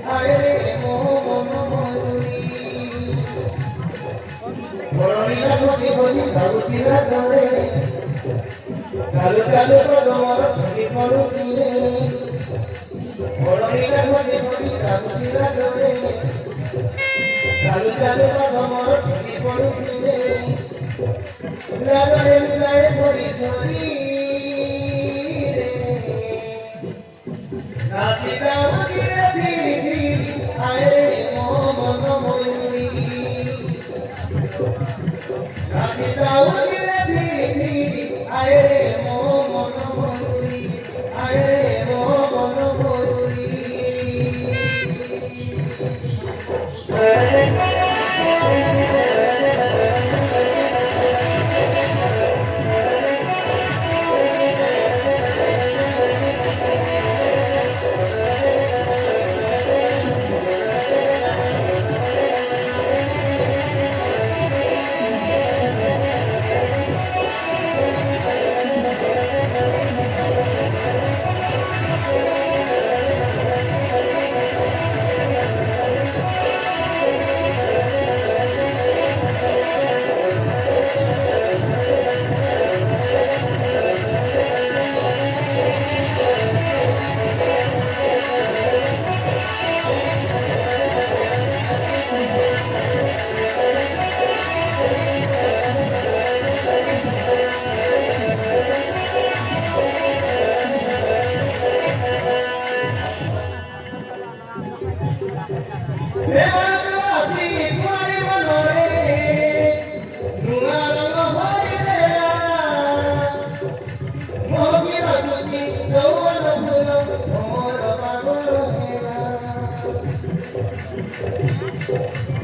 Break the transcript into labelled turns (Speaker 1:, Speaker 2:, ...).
Speaker 1: আরে মন ময়ূরী বরণীরা বসে বসে ঝালুচিরা ধরে চালু চালু পদমর ছবি পড়ুছি রে বরণীরা বসে বসে ঝালুচিরা ধরে চালু চালু পদমর ছবি পড়ুছি রে লাগরে মিলায় সরি সরি নাচি দাও ধীরে ধীরে আয়ে মন ময়ূরী নাচি দাও ধীরে ধীরে আয়ে মন ময়ূরী আয়ে মন ময়ূরী Never